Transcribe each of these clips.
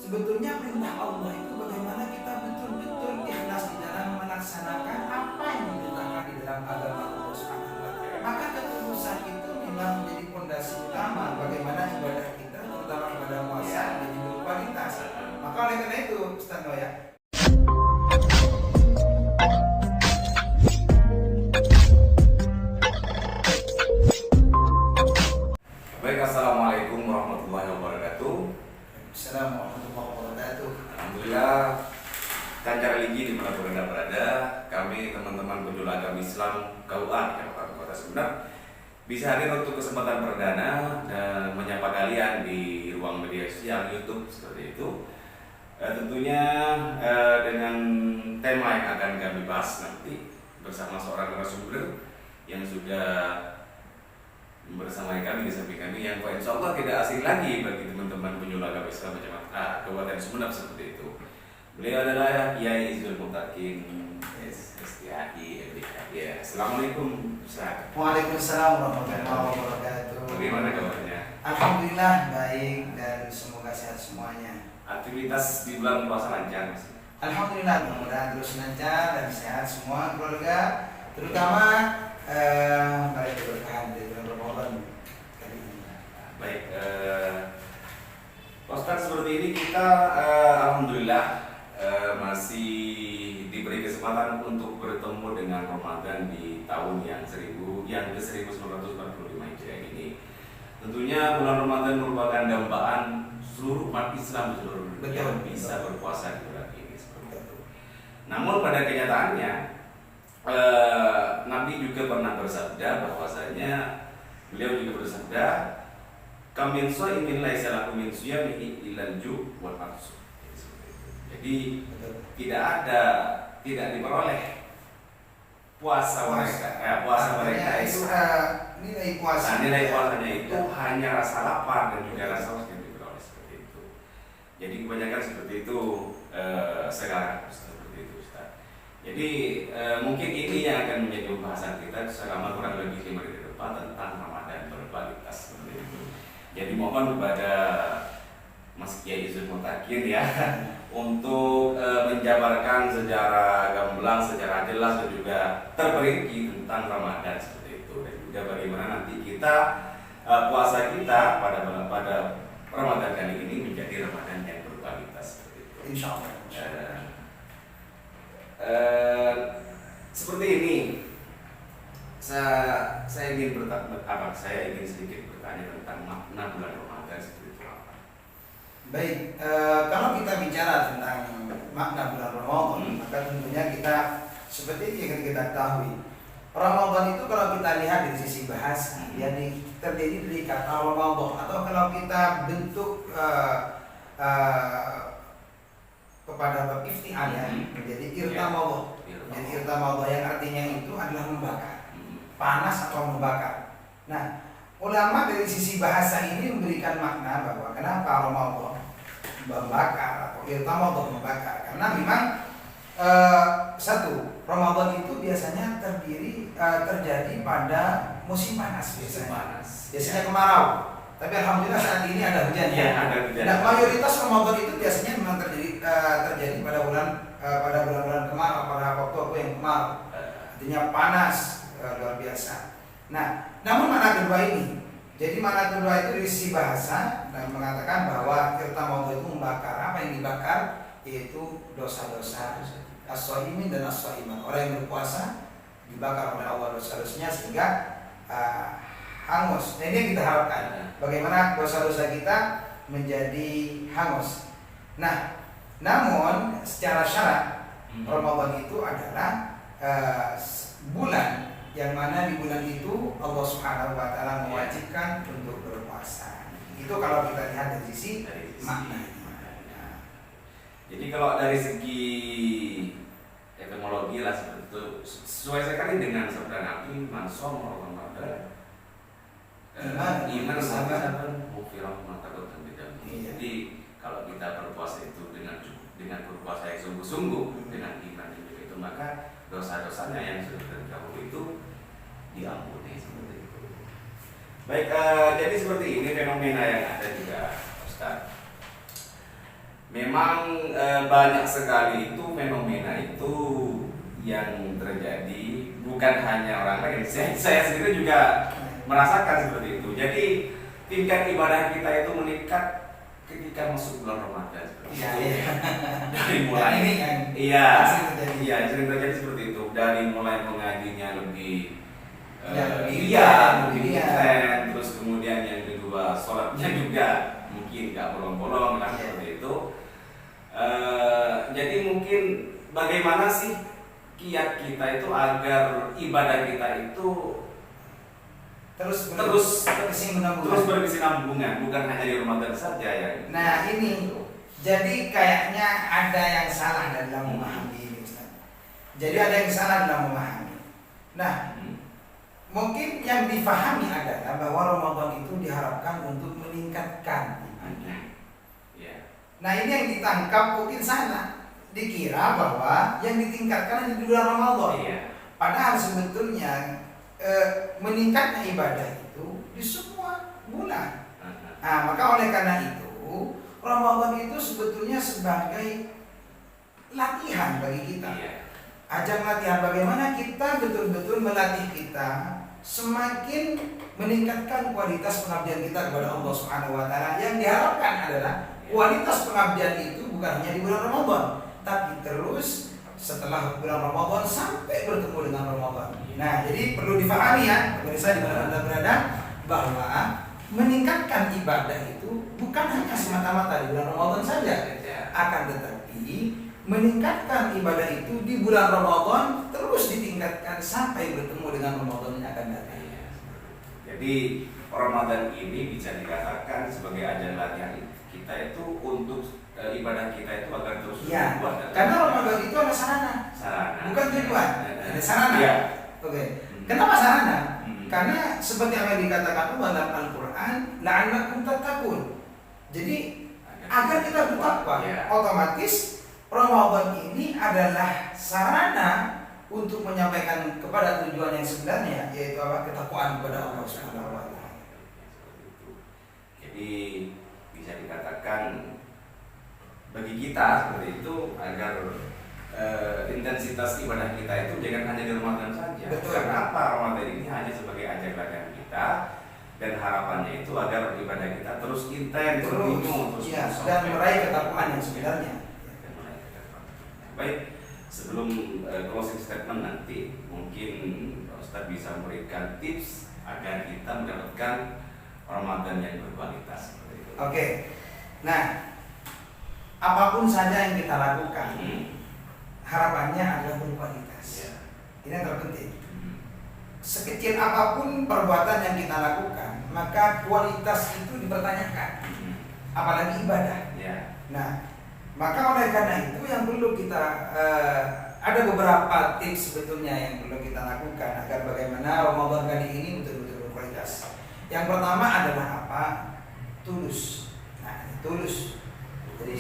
sebetulnya perintah Allah itu bagaimana kita betul-betul ikhlas di dalam melaksanakan apa yang diperintahkan di dalam agama Allah Subhanahu wa Ta'ala. Maka ketulusan itu memang menjadi fondasi utama bagaimana ibadah kita, terutama ibadah puasa, menjadi berkualitas. Maka oleh karena itu, Ustaz Noya, baik, assalamualaikum warahmatullahi wabarakatuh. Assalamualaikum warahmatullahi wabarakatuh. Alhamdulillah, Kancar Religi di mana berada, kami teman-teman penjual agama Islam KUA di Kabupaten Kota Sumedang bisa hadir untuk kesempatan perdana dan menyapa kalian di ruang media sosial YouTube seperti itu. Tentunya dengan tema yang akan kami bahas nanti bersama seorang narasumber yang sudah bersama kami di samping kami yang insya Allah tidak asing lagi bagi teman-teman penjual agama Islam Kabupaten Sumedang seperti itu. Beliau adalah Kiai Izul Mutakin STAI MDK. Ya, assalamualaikum Ustaz. Waalaikumsalam warahmatullahi wabarakatuh. Bagaimana kabarnya? Alhamdulillah baik dan semoga sehat semuanya. Aktivitas di bulan puasa lancar Mas? Alhamdulillah, mudah-mudahan terus lancar dan sehat semua keluarga, terutama baik berkahan di bulan Ramadan kali ini. Baik, Ustaz, seperti ini kita alhamdulillah masih diberi kesempatan untuk bertemu dengan Ramadan di tahun yang ke-1945 Hijriah ini. Tentunya bulan Ramadan merupakan dambaan seluruh umat Islam di seluruh dunia yang bisa berpuasa di bulan ini seperti itu. Namun pada kenyataannya Nabi juga pernah bersabda bahwasanya beliau juga bersabda, "Kamin shaimin laisa lahu min shiyamihi illal ju' wal atsu." Jadi tidak diperoleh puasa mereka itu nilai puasa. Nilai puasanya itu hanya rasa lapar dan juga rasa haus yang diperoleh seperti itu. Jadi kebanyakan seperti itu sekarang seperti itu Ustaz. Jadi mungkin ini yang akan menjadi pembahasan kita selama kurang lebih 5 menit ke depan tentang Ramadan berkualitas seperti itu. Jadi mohon kepada Mas Kiai Izul Mutakin ya untuk menjabarkan secara gamblang, secara jelas dan juga terperinci tentang Ramadan seperti itu, dan juga bagaimana nanti kita puasa kita pada Ramadan kali ini menjadi Ramadan yang berkualitas seperti itu. Insya Allah. Seperti ini, saya ingin sedikit bertanya tentang makna bulan Ramadan seperti itu apa? Baik, kalau kita bicara tentang makna bulan Ramadan, maka tentunya kita seperti yang kita ketahui, Ramadan itu kalau kita lihat dari sisi bahasa, yakni terdiri dari kata Ramadan, atau kalau kita bentuk kepada bab iftial ya, menjadi irtamadha. Jadi irtamadha yang artinya itu adalah membakar, panas atau membakar. Nah, ulama dari sisi bahasa ini memberikan makna bahwa kenapa Ramadan membakar atau irtamadha membakar, karena memang satu, Ramadan itu biasanya terjadi pada musim panas biasanya kemarau. Tapi alhamdulillah saat ini ada hujan ya. Nah, mayoritas Ramadan itu biasanya memang terjadi pada bulan-bulan kemarau, pada waktu yang kemarau. Artinya panas luar biasa. Nah, namun makna kedua ini, jadi makna kedua itu dari sisi bahasa dan mengatakan bahwa irtamadha itu membakar. Apa yang dibakar? Yaitu dosa-dosa as-shaimin dan as-shaimat. Orang yang berpuasa dibakar oleh Allah dosa-dosanya sehingga hangus. Nah, ini yang kita harapkan. Bagaimana dosa-dosa kita menjadi hangus. Nah, namun secara syarat Ramadan itu adalah bulan yang mana di bulan itu Allah Subhanahu wa Ta'ala mewajibkan untuk berpuasa. Itu kalau kita lihat dari sisi makna. Jadi kalau dari segi etimologi lah seperti itu, sesuai sekali dengan sabda Nabi, "Man shoma Ramadan iman sahabat mufirah matakut dan tidak." Jadi kalau kita berpuasa itu dengan berpuasa yang sungguh-sungguh, dengan iman itu, maka dosa-dosanya yang sudah terdahulu itu diampuni seperti itu. Baik, jadi seperti ini fenomena yang ada juga Ustaz. memang banyak sekali itu fenomena itu yang terjadi, bukan hanya orang lain. Saya sendiri juga merasakan seperti itu. Jadi tingkat ibadah kita itu meningkat ketika masuk bulan Ramadan seperti itu. Dari mulai sering terjadi seperti itu. Dari mulai mengajinya lebih lebih intens, terus kemudian yang kedua sholatnya juga mungkin nggak bolong-bolong lah seperti itu. Jadi mungkin bagaimana sih kiat kita itu agar ibadah kita itu terus berkesinambungan, bukan hanya di Ramadan saja ya. Nah ini jadi kayaknya ada yang salah dalam memahami ini, Ustaz. Jadi ada yang salah dalam memahami. Nah, mungkin yang difahami adalah bahwa Ramadan itu diharapkan untuk meningkatkan ibadah. Nah ini yang ditangkap mungkin salah. Dikira bahwa yang ditingkatkan di bulan Ramadan. Padahal sebetulnya meningkatnya ibadah itu di semua bulan. Nah, maka oleh karena itu Ramadan itu sebetulnya sebagai latihan bagi kita. Ajang latihan bagaimana kita betul-betul melatih kita semakin meningkatkan kualitas pengabdian kita kepada Allah Subhanahu wa taala. Yang diharapkan adalah kualitas pengabdian itu bukan hanya di bulan Ramadan, tapi terus setelah bulan Ramadan sampai bertemu dengan Ramadan. Nah, jadi perlu difahami ya, pemirsa di mana Anda berada, bahwa meningkatkan ibadah itu bukan hanya semata-mata di bulan Ramadan saja, akan tetapi meningkatkan ibadah itu di bulan Ramadan terus ditingkatkan sampai bertemu dengan Ramadan yang akan datang. Jadi Ramadan ini bisa dikatakan sebagai ajang latihan kita itu untuk ibadah kita itu agar terus berbuat. Karena Ramadan itu ada sarana, bukan tujuan. Ada sarana. Oke. Kenapa sarana? Karena seperti yang dikatakan Allah dalam Al-Quran, la'allakum tattaqun. Jadi agar kita bertakwa. Otomatis Ramadan ini adalah sarana untuk menyampaikan kepada tujuan yang sebenarnya, yaitu apa? Ketakwaan kepada Allah Subhanahu wa taala. Jadi bisa dikatakan bagi kita seperti itu agar intensitas ibadah kita itu jangan hanya di Ramadan saja. Betul. Karena apa? Ramadan ini hanya sebagai ajang latihan kita, dan harapannya itu agar ibadah kita terus intens, terus dan meraih ketakwaan yang sebenarnya. Baik, sebelum closing statement nanti mungkin Pak Ustadz bisa memberikan tips agar kita mendapatkan Ramadan yang berkualitas. Oke. Nah, apapun saja yang kita lakukan, harapannya adalah berkualitas. Ini yang terpenting. Sekecil apapun perbuatan yang kita lakukan, maka kualitas itu dipertanyakan. Apalagi ibadah. Nah, maka oleh karena itu yang perlu kita ada beberapa tips sebetulnya yang perlu kita lakukan agar bagaimana Ramadan kali ini betul-betul berkualitas. Yang pertama adalah apa? Tulus. Nah, tulus. Jadi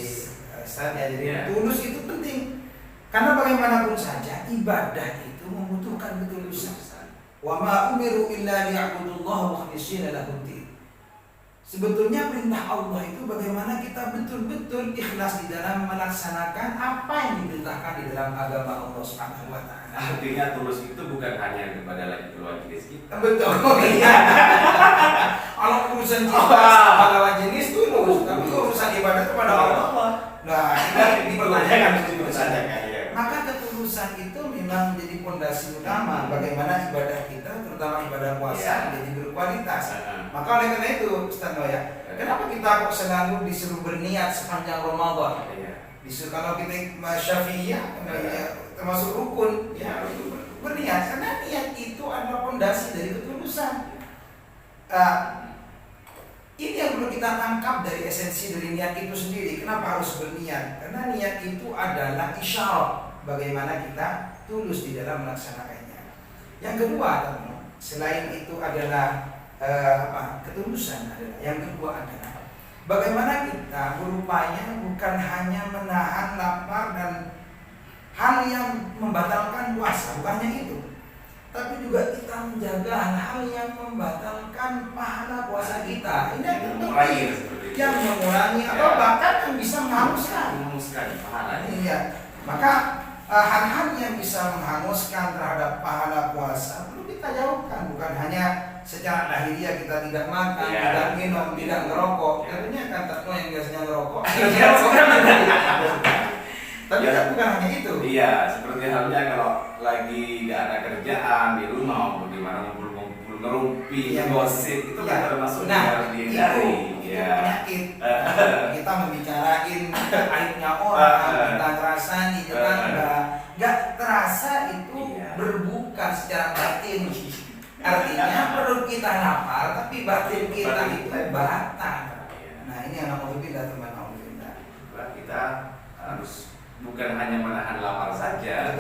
tulus itu penting. Karena bagaimanapun saja ibadah itu membutuhkan ketulusan. Wa ma umiru illa liya'budullaha mukhlishina lahud-din. Sebetulnya perintah Allah itu bagaimana kita betul-betul ikhlas di dalam melaksanakan apa yang diperintahkan di dalam agama Allah Subhanahu wa taala. Artinya tulus itu bukan hanya kepada lawan jenis kita. Betul. Kalau urusan cinta pada lawan jenis tulus, tapi urusan ibadah kepada Allah. Nah, ini dipertanyakan maka ketulusan itu memang menjadi fondasi utama bagaimana ibadah kita, terutama ibadah puasa, menjadi berkualitas. Maka oleh karena itu, Ustaz Noya, kenapa kita kok selalu disuruh berniat sepanjang Ramadan? Disuruh, kalau kita Syafi'iyah, termasuk rukun, berniat, karena niat itu adalah fondasi dari ketulusan. Ini yang perlu kita tangkap dari esensi dari niat itu sendiri. Kenapa harus berniat? Karena niat itu adalah isyarat bagaimana kita tulus di dalam melaksanakannya. Yang kedua, selain itu adalah ketulusan adalah. Yang kedua adalah bagaimana kita berupaya bukan hanya menahan lapar dan hal yang membatalkan puasa, bukan hanya itu, tapi juga kita menjaga hal-hal yang membatalkan pahala puasa kita. Ini yang penting. yang mengurangi atau bahkan yang bisa menghanguskan pahala. Iya. Maka hal-hal yang bisa menghanguskan terhadap pahala puasa perlu kita jauhkan, bukan hanya secara lahiriah kita tidak makan, tidak minum, tidak ngerokok. Tentunya kan tertentu yang biasanya ngerokok. Tapi kan bukan hanya itu. Iya, seperti halnya kalau lagi nggak ada kerjaan di rumah, bagaimana ngumpul-ngumpul ngerumpi, gosip itu kan termasuk yang harus dihindari. Itu penyakit. Kita membicarain aibnya orang, kita ngerasani, kita nggak terasa itu berbuka secara batin. Artinya perut kita lapar, tapi batin kita itu batal. Nah ini anak alhamdulillah teman alhamdulillah. Kita harus bukan hanya menahan lapar saja,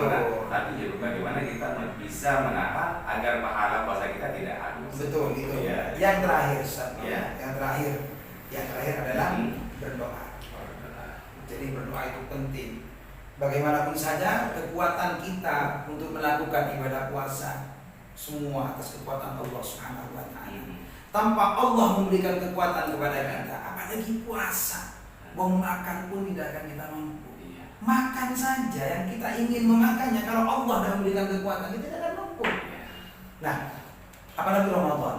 tapi juga bagaimana kita bisa menahan agar pahala puasa kita tidak hangus. Betul itu. Ya. Yang terakhir, yang terakhir adalah berdoa. Jadi berdoa itu penting. Bagaimanapun saja kekuatan kita untuk melakukan ibadah puasa semua atas kekuatan Allah Subhanahu wa taala. Tanpa Allah memberikan kekuatan kepada kita, apalagi puasa, mau makan pun tidak akan kita mampu. Makan saja yang kita ingin memakannya, kalau Allah sudah memberikan kekuatan kita tidak akan mampu. Nah, apalagi Ramadan.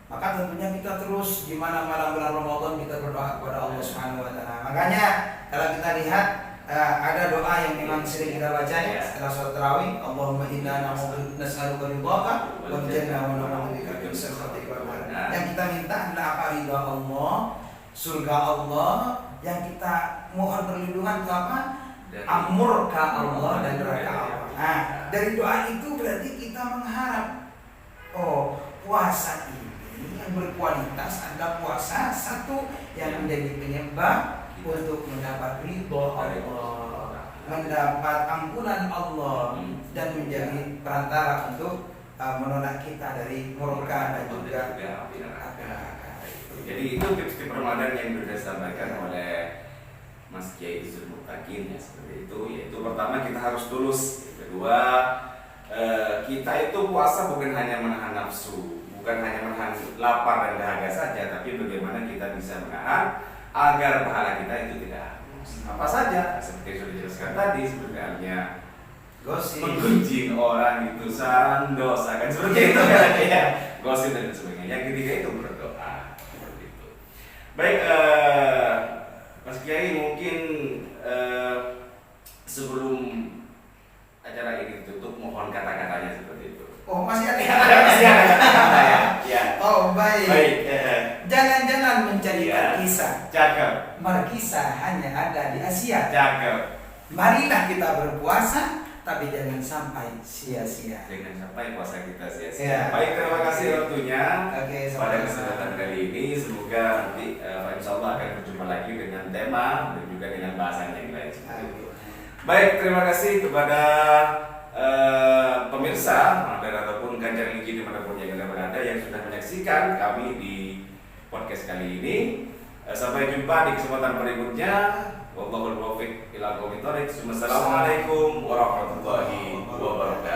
Maka tentunya kita terus di mana malam bulan Ramadan kita berdoa kepada Allah Subhanahu wa taala. Makanya kalau kita lihat ada doa yang memang sering kita baca setelah sholat tarawih, Allahumma inna nas'aluka ridhaka wal jannah wa na'udzubika min sakhatika wal nar. Yang kita minta adalah apa? Ridha Allah, surga Allah. Yang kita mohon perlindungan ke apa? Murka Allah dan neraka Allah. Nah, dari doa itu berarti kita mengharap puasa ini yang berkualitas adalah puasa satu yang menjadi penyebab untuk mendapat ridho Allah, mendapat ampunan Allah, dan menjadi perantara untuk menolak kita dari murka dan juga neraka. Jadi itu tips-tips Ramadan yang sudah disampaikan oleh Mas Kiai Izul Muttaqin ya, seperti itu. Yaitu pertama kita harus tulus, kedua kita itu puasa bukan hanya menahan nafsu, bukan hanya menahan lapar dan dahaga saja, tapi bagaimana kita bisa menahan agar pahala kita itu tidak hangus. Apa saja seperti yang sudah dijelaskan tadi, seperti halnya gosip, menggunjing orang itu saran dosa kan seperti itu kan ya, gosip dan sebagainya. Yang ketiga itu berdoa seperti itu. Baik, Mas Kiai mungkin sebelum acara ini ditutup mohon kata-katanya seperti itu. Oh masih ada. Masih ada kata-kata ya. Oh baik. Baik. Jangan-jangan mencari kisah. Cakep. Markisah hanya ada di Asia. Cakep. Marilah kita berpuasa, tapi jangan sampai sia-sia. Jangan sampai puasa kita sia-sia. Ya. Baik, terima kasih waktunya. Oke, pada kesempatan kali ini semoga nanti insya Allah akan berjumpa lagi dengan tema dan juga dengan bahasan yang lain. Baik, terima kasih kepada pemirsa dan ataupun Ganjar Ligi dimanapun yang berada yang sudah menyaksikan kami di podcast kali ini. Sampai jumpa di kesempatan berikutnya. Wallahul muwaffiq ila aqwamit thoriq. Wassalamualaikum warahmatullahi wabarakatuh.